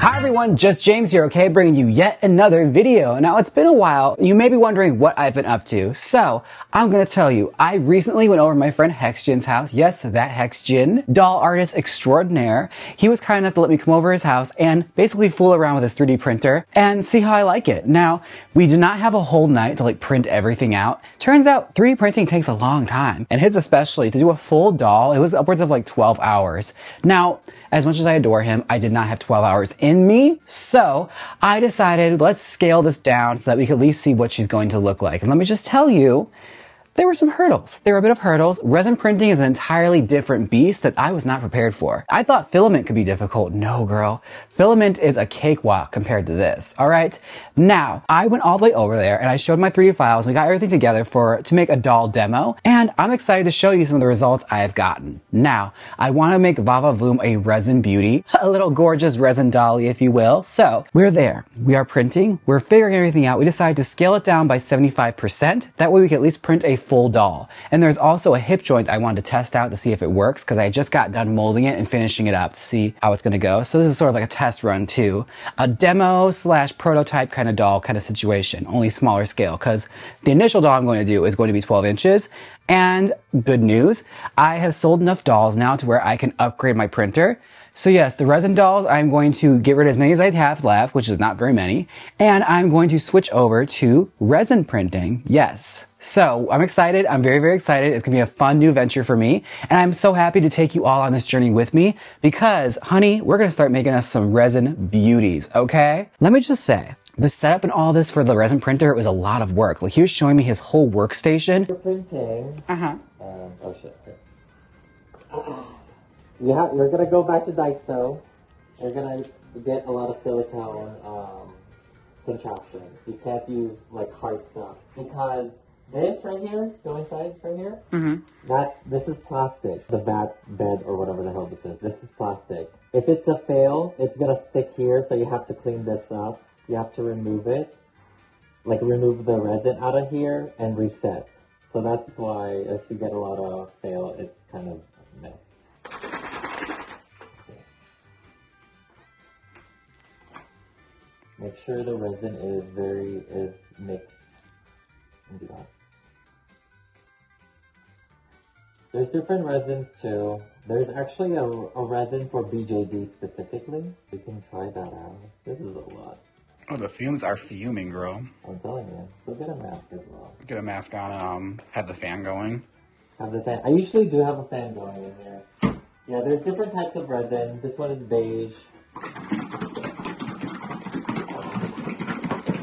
Hi everyone, just James here, okay? Bringing you yet another video. Now, it's been a while. You may be wondering what I've been up to. So, I'm gonna tell you, I recently went over to my friend Hexjin's house. Yes, that Hexjin, doll artist extraordinaire. He was kind enough to let me come over his house and basically fool around with his 3D printer and see how I like it. Now, we did not have a whole night to print everything out. Turns out 3D printing takes a long time. And his especially, to do a full doll, it was upwards of 12 hours. Now, as much as I adore him, I did not have 12 hours in me. So I decided, let's scale this down so that we could at least see what she's going to look like. And let me just tell you, there were some hurdles. There were a bit of hurdles. Resin printing is an entirely different beast that I was not prepared for. I thought filament could be difficult. No, girl. Filament is a cakewalk compared to this, all right? Now, I went all the way over there and I showed my 3D files. We got everything together to make a doll demo, and I'm excited to show you some of the results I have gotten. Now, I want to make Vava Voom a resin beauty, a little gorgeous resin dolly, if you will. So, we're there. We are printing. We're figuring everything out. We decided to scale it down by 75%. That way we can at least print a full doll. And there's also a hip joint I wanted to test out to see if it works, because I just got done molding it and finishing it up to see how it's going to go. So this is sort of like a test run too. A demo / prototype kind of doll kind of situation, only smaller scale, because the initial doll I'm going to do is going to be 12 inches. And good news, I have sold enough dolls now to where I can upgrade my printer. So yes, the resin dolls, I'm going to get rid of as many as I have left, which is not very many, and I'm going to switch over to resin printing. Yes. So I'm excited. I'm very, very excited. It's going to be a fun new venture for me, and I'm so happy to take you all on this journey with me because, honey, we're going to start making us some resin beauties, okay? Let me just say, the setup and all this for the resin printer, it was a lot of work. He was showing me his whole workstation. You're printing. Oh shit. You're gonna go back to Daiso. You're gonna get a lot of silicone contraptions. You can't use hard stuff because this right here, go inside right here. This is plastic. The back bed or whatever the hell this is. This is plastic. If it's a fail, it's gonna stick here, so you have to clean this up. You have to remove it, remove the resin out of here and reset. So that's why if you get a lot of fail, it's kind of a mess. Make sure the resin is mixed. And do that. There's different resins too. There's actually a resin for BJD specifically. You can try that out. This is a lot. Oh, the fumes are fuming, girl. I'm telling you. So get a mask as well. Get a mask on, have the fan going. Have the fan. I usually do have a fan going in here. Yeah, there's different types of resin. This one is beige.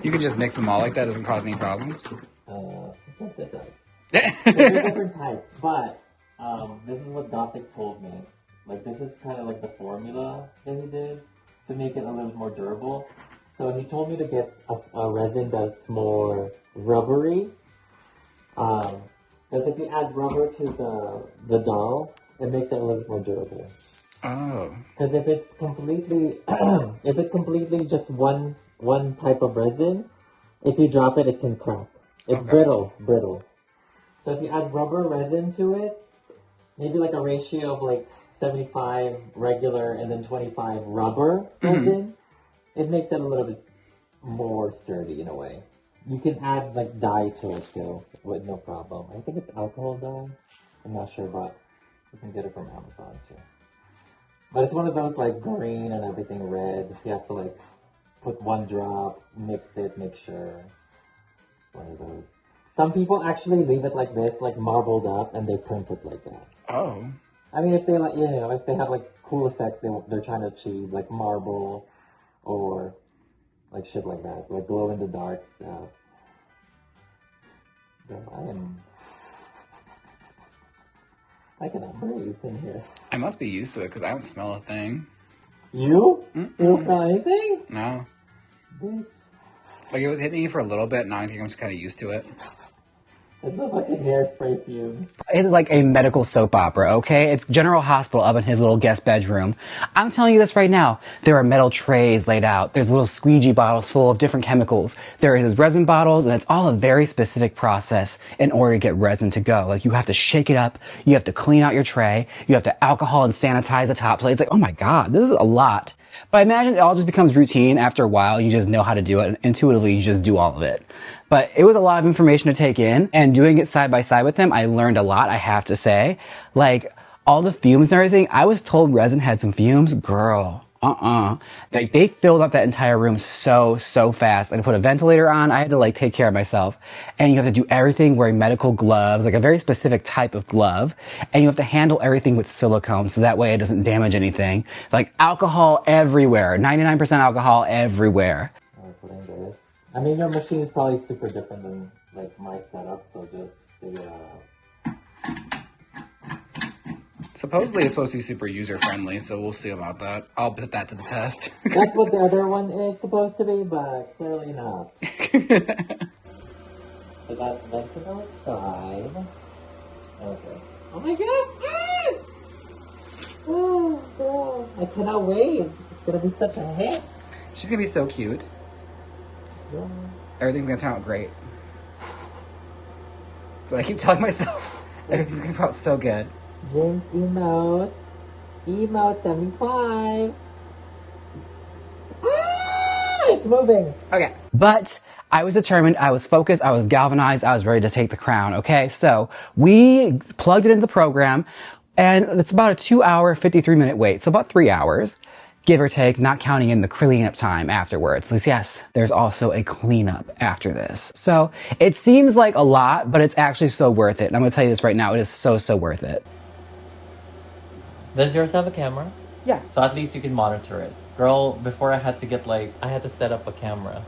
You can just mix them all like that, doesn't cause any problems? Sometimes it does. There's different types, but this is what Gothic told me. This is kind of the formula that he did to make it a little more durable. So he told me to get a resin that's more rubbery. Because if you add rubber to the doll, it makes it a little more durable. Oh. Because if it's completely just one type of resin, if you drop it, it can crack. It's brittle. So if you add rubber resin to it, maybe a ratio of 75 regular and then 25 rubber resin, it makes it a little bit more sturdy in a way. You can add dye to it too with no problem. I think it's alcohol dye. I'm not sure, but you can get it from Amazon too. But it's one of those green and everything red. You have to put one drop, mix it, make sure. One of those. Some people actually leave it like this, marbled up, and they print it like that. Oh. I mean, if they if they have cool effects they're trying to achieve, marble or shit like that, glow in the dark stuff. I cannot breathe in here. I must be used to it because I don't smell a thing. You? You don't smell anything? No. Bitch. It was hitting me for a little bit, now I think I'm just kind of used to it. It's a fucking hairspray fume. It's like a medical soap opera, okay? It's General Hospital up in his little guest bedroom. I'm telling you this right now. There are metal trays laid out. There's little squeegee bottles full of different chemicals. There is his resin bottles, and it's all a very specific process in order to get resin to go. Like, you have to shake it up. You have to clean out your tray. You have to alcohol and sanitize the top plate. It's like, oh my God, this is a lot. But I imagine it all just becomes routine after a while. You just know how to do it, and intuitively you just do all of it. But it was a lot of information to take in, and doing it side by side with him, I learned a lot, I have to say. Like, all the fumes and everything, I was told resin had some fumes. Girl, Like, they filled up that entire room so fast. I put a ventilator on. I had to, like, take care of myself. And you have to do everything wearing medical gloves, like a very specific type of glove. And you have to handle everything with silicone, so that way it doesn't damage anything. Like, alcohol everywhere. 99% alcohol everywhere. I mean, your machine is probably super different than, like, my setup, so just figure it out. Supposedly it's supposed to be super user-friendly, so we'll see about that. I'll put that to the test. That's what the other one is supposed to be, but clearly not. So that's vented outside. Okay. Oh my god! Ah! Oh, girl. I cannot wait. It's gonna be such a hit. She's gonna be so cute. Yeah. Everything's gonna turn out great. That's what I keep telling myself. Everything's gonna come out so good. James emote. Emote 75. Ah! It's moving. Okay. But I was determined, I was focused, I was galvanized, I was ready to take the crown, okay? So we plugged it into the program, and it's about a 2-hour, 53-minute wait, so about 3 hours. Give or take, not counting in the cleanup time afterwards. Because yes, there's also a cleanup after this. So it seems like a lot, but it's actually so worth it. And I'm gonna tell you this right now, it is so worth it. Does yours have a camera? Yeah. So at least you can monitor it. Girl, before I had to get I had to set up a camera.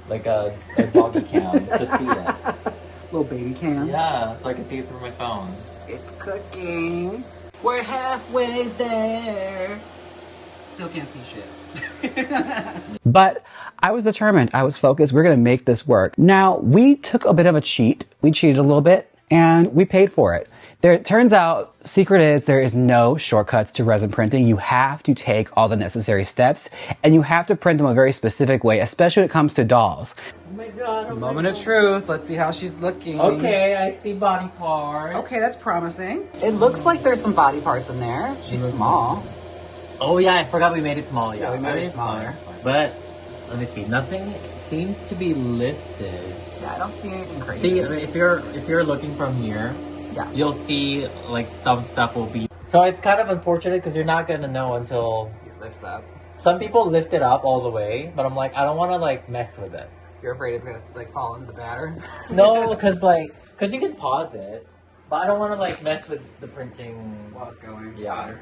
Like a doggy cam to see it. Little baby cam. Yeah, so I can see it through my phone. It's cooking. We're halfway there. Still can't see shit. But I was determined. I was focused. We're going to make this work. Now, we took a bit of a cheat. We cheated a little bit, and we paid for it. It turns out, secret is there is no shortcuts to resin printing. You have to take all the necessary steps, and you have to print them a very specific way, especially when it comes to dolls. Oh my god. Oh Moment of truth. Let's see how she's looking. Okay, I see body parts. Okay, that's promising. It looks like there's some body parts in there. She's small. Oh yeah, I forgot we made it small. Yeah, we made it smaller. But let me see. Nothing seems to be lifted. Yeah, I don't see anything crazy. See, if you're looking from here, yeah, you'll see like some stuff will be. So it's kind of unfortunate because you're not gonna know until it lifts up. Some people lift it up all the way, but I'm like, I don't want to like mess with it. You're afraid it's gonna like fall into the batter? No, because you can pause it, but I don't want to like mess with the printing while it's going. Yeah.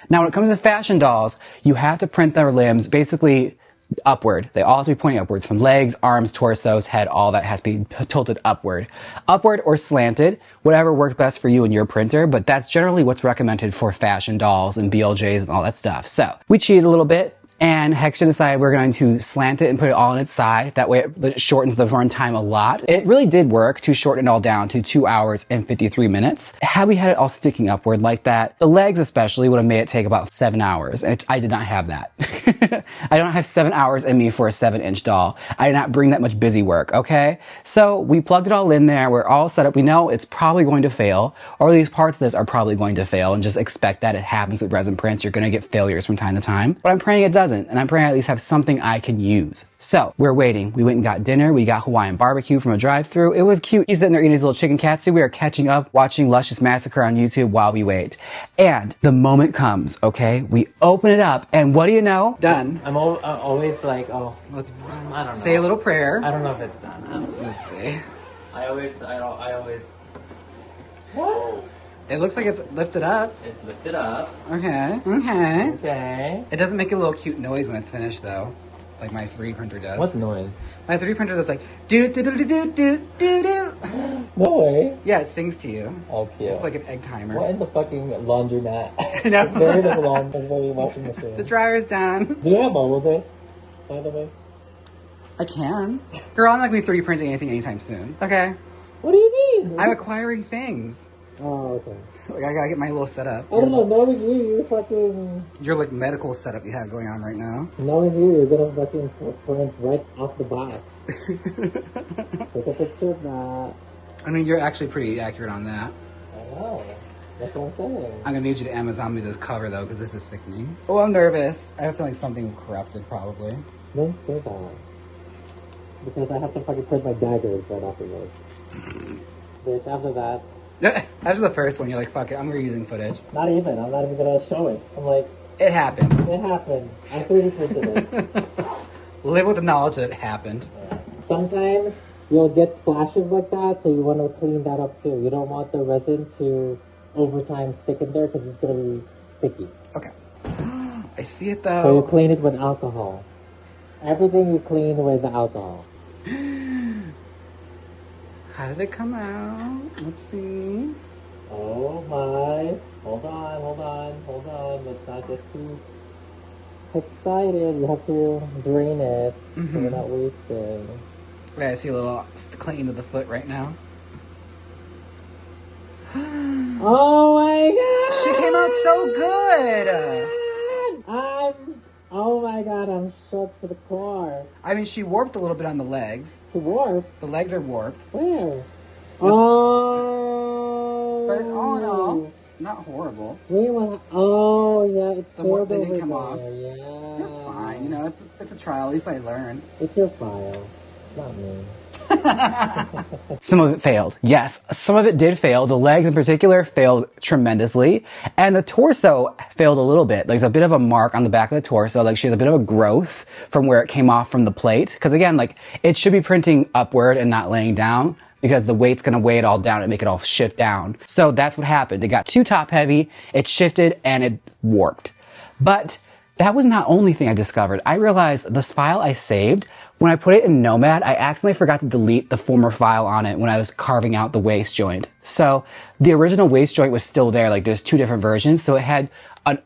Now, when it comes to fashion dolls, you have to print their limbs basically upward. They all have to be pointing upwards, from legs, arms, torsos, head, all that has to be tilted upward. Upward or slanted, whatever works best for you and your printer, but that's generally what's recommended for fashion dolls and BLJs and all that stuff. So, we cheated a little bit. And Hexton decided we're going to slant it and put it all on its side. That way it shortens the run time a lot. It really did work to shorten it all down to 2 hours and 53 minutes. Had we had it all sticking upward like that, the legs especially would have made it take about 7 hours. And I did not have that. I don't have 7 hours in me for a 7-inch doll. I did not bring that much busy work, okay? So we plugged it all in there. We're all set up. We know it's probably going to fail, or at least parts of this are probably going to fail, and just expect that. It happens with resin prints. You're going to get failures from time to time. But I'm praying it doesn't. And I'm praying I at least have something I can use. So we're waiting. We went and got dinner. We got Hawaiian barbecue from a drive-thru. It was cute. He's sitting there eating his little chicken katsu. We are catching up, watching Luscious Massacre on YouTube while we wait. And the moment comes, okay? We open it up, and what do you know? Done. I'm always like, oh, Let's I don't know. say a little prayer. I don't know if it's done. Let's see. I always. What? It looks like it's lifted up. It's lifted up. Okay. Okay. It doesn't make a little cute noise when it's finished, though, like my 3D printer does. What noise? My 3D printer does like do do do do do do do do. No way. Yeah, it sings to you. Oh, cute. It's like an egg timer. What in the fucking laundromat? I know. It's very like long. It's very washing machine. The dryer's done. Do you have all of this, by the way? I can. Girl, I'm not gonna be 3D printing anything anytime soon. Okay. What do you mean? I'm acquiring things. Oh, okay. Like, I gotta get my little setup. I don't know, knowing you fucking... Your like medical setup you have going on right now. Knowing you're gonna fucking print right off the box. Take a picture of that. I mean, you're actually pretty accurate on that. I know. That's what I'm saying. I'm gonna need you to Amazon me this cover though, because this is sickening. Oh, I'm nervous. I have a feeling something corrupted probably. Don't say that. Because I have to fucking print my daggers right after this. Bitch, after that... After the first one, you're like, fuck it, I'm reusing footage. Not even. I'm not even gonna show it. I'm like... It happened. It happened. I 3D printed it. Live with the knowledge that it happened. Yeah. Sometimes you'll get splashes like that, so you want to clean that up too. You don't want the resin to over time stick in there because it's gonna be sticky. Okay. I see it though. So you clean it with alcohol. Everything you clean with alcohol. How did it come out? Let's see. Oh my. Hold on. Let's not get too excited. You have to drain it so we're not wasting. Wait, I see a little cling to the foot right now. Oh my god! She came out so good! Oh my god, I'm shook to the core. I mean, she warped a little bit on the legs. To warp? The legs are warped. Where? Oh! But all in all, not horrible. Wait, what? Oh, yeah, it's The warp filled didn't over come there. off. Yeah. That's fine, you know, it's a trial. At least I learned. It's your file. It's not me. Some of it failed. Yes, some of it did fail. The legs in particular failed tremendously. And the torso failed a little bit. There's a bit of a mark on the back of the torso. Like she has a bit of a growth from where it came off from the plate. Because again, like it should be printing upward and not laying down, because the weight's gonna weigh it all down and make it all shift down. So that's what happened. It got too top heavy, it shifted, and it warped. But that was not the only thing I discovered. I realized this file I saved, when I put it in Nomad, I accidentally forgot to delete the former file on it when I was carving out the waist joint. So the original waist joint was still there. Like there's two different versions. So it had an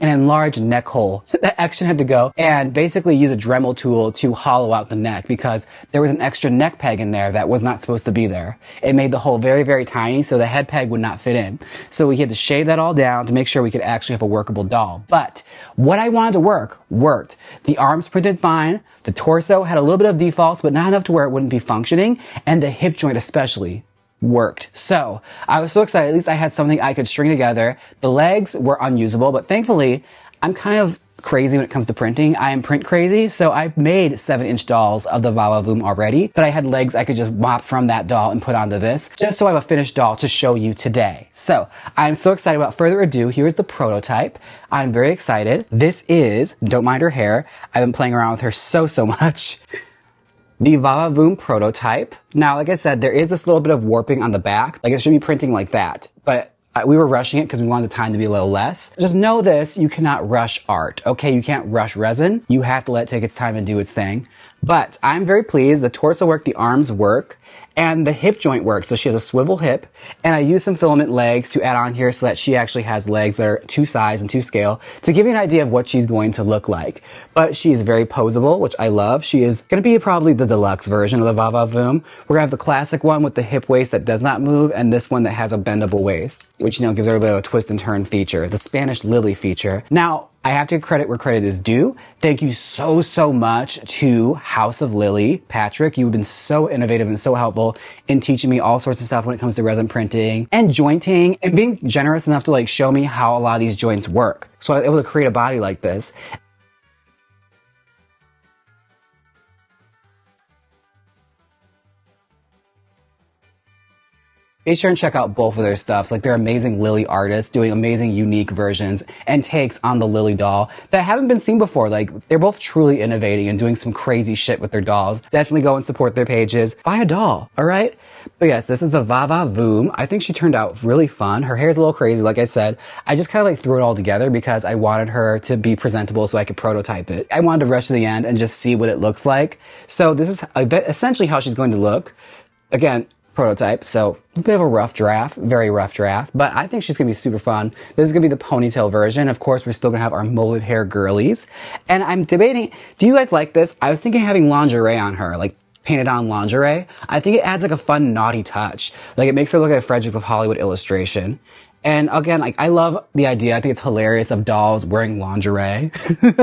enlarged neck hole. The action had to go and basically use a Dremel tool to hollow out the neck because there was an extra neck peg in there that was not supposed to be there. It made the hole very, very tiny so the head peg would not fit in. So we had to shave that all down to make sure we could actually have a workable doll. But what I wanted to work, worked. The arms printed fine. The torso had a little bit of defaults, but not enough to where it wouldn't be functioning. And the hip joint especially worked. So I was so excited. At least I had something I could string together. The legs were unusable, but thankfully I'm kind of crazy when it comes to printing. I am print crazy. So I've made 7-inch dolls of the Va-Va-Voom already, but I had legs I could just mop from that doll and put onto this, just so I have a finished doll to show you today. So I'm so excited. Without further ado, here's the prototype. I'm very excited. This is, don't mind her hair. I've been playing around with her so much. The Va-Va-Voom prototype. Now, like I said, there is this little bit of warping on the back. Like it should be printing like that, but we were rushing it because we wanted the time to be a little less. Just know this, you cannot rush art, okay? You can't rush resin. You have to let it take its time and do its thing. But I'm very pleased. The torso worked, the arms work, and the hip joint works. So she has a swivel hip, and I used some filament legs to add on here so that she actually has legs that are to size and to scale to give you an idea of what she's going to look like. But she is very posable, which I love. She is going to be probably the deluxe version of the Va-Va-Voom. We're going to have the classic one with the hip waist that does not move, and this one that has a bendable waist, which, you know, gives everybody a twist and turn feature, the Spanish Lily feature. Now, I have to give credit where credit is due. Thank you so much to House of Lily. Patrick, you've been so innovative and so helpful in teaching me all sorts of stuff when it comes to resin printing and jointing and being generous enough to like show me how a lot of these joints work. So I was able to create a body like this. Be sure and check out both of their stuffs. Like they're amazing Lily artists doing amazing unique versions and takes on the Lily doll that haven't been seen before. Like they're both truly innovating and doing some crazy shit with their dolls. Definitely go and support their pages. Buy a doll, all right? But yes, this is the Va-Va-Voom. I think she turned out really fun. Her hair's a little crazy, like I said. I just kind of like threw it all together because I wanted her to be presentable so I could prototype it. I wanted to rush to the end and just see what it looks like. So this is a bit essentially how she's going to look. Again, prototype, so a bit of a rough draft, very rough draft, but I think she's gonna be super fun. This is gonna be the ponytail version. Of course, we're still gonna have our molded hair girlies. And I'm debating, do you guys like this? I was thinking having lingerie on her, like painted on lingerie. I think it adds like a fun naughty touch. Like it makes her look like a Frederick of Hollywood illustration. And again, like I love the idea. I think it's hilarious of dolls wearing lingerie.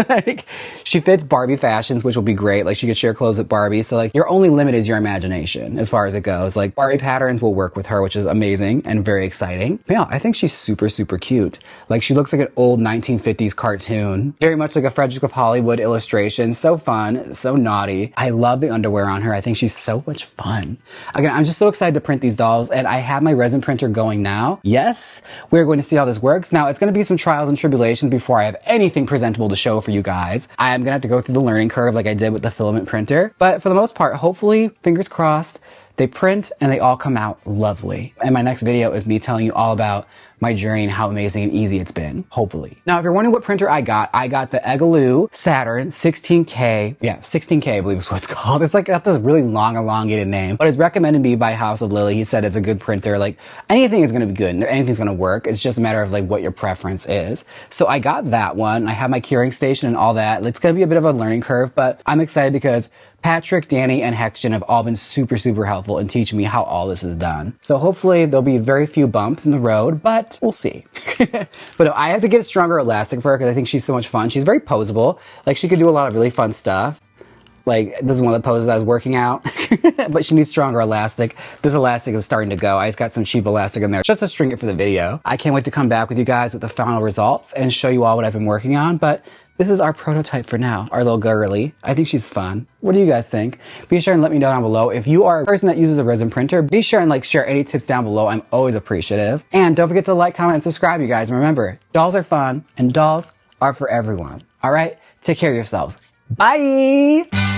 Like, she fits Barbie fashions, which will be great. Like she could share clothes with Barbie. So like your only limit is your imagination as far as it goes. Like Barbie patterns will work with her, which is amazing and very exciting. But yeah, I think she's super, super cute. Like she looks like an old 1950s cartoon. Very much like a Frederick of Hollywood illustration. So fun, so naughty. I love the underwear on her. I think she's so much fun. Again, I'm just so excited to print these dolls, and I have my resin printer going now. Yes. We're going to see how this works. Now, it's going to be some trials and tribulations before I have anything presentable to show for you guys. I am going to have to go through the learning curve like I did with the filament printer. But for the most part, hopefully, fingers crossed, they print and they all come out lovely. And my next video is me telling you all about my journey and how amazing and easy it's been, hopefully. Now, if you're wondering what printer I got the Egaloo Saturn 16K. Yeah, 16K, I believe is what it's called. It's like got this really long, elongated name, but it's recommended me by House of Lily. He said it's a good printer. Like anything is going to be good. Anything's going to work. It's just a matter of like what your preference is. So I got that one. I have my curing station and all that. It's going to be a bit of a learning curve, but I'm excited because Patrick, Danny, and Hexgen have all been super, super helpful in teaching me how all this is done. So hopefully there'll be very few bumps in the road, but we'll see. But no, I have to get a stronger elastic for her because I think she's so much fun. She's very posable. Like she could do a lot of really fun stuff. Like this is one of the poses I was working out, but she needs stronger elastic. This elastic is starting to go. I just got some cheap elastic in there just to string it for the video. I can't wait to come back with you guys with the final results and show you all what I've been working on, but this is our prototype for now, our little girly. I think she's fun. What do you guys think? Be sure and let me know down below. If you are a person that uses a resin printer, be sure and like share any tips down below. I'm always appreciative. And don't forget to like, comment, and subscribe, you guys. And remember, dolls are fun and dolls are for everyone. All right? Take care of yourselves. Bye!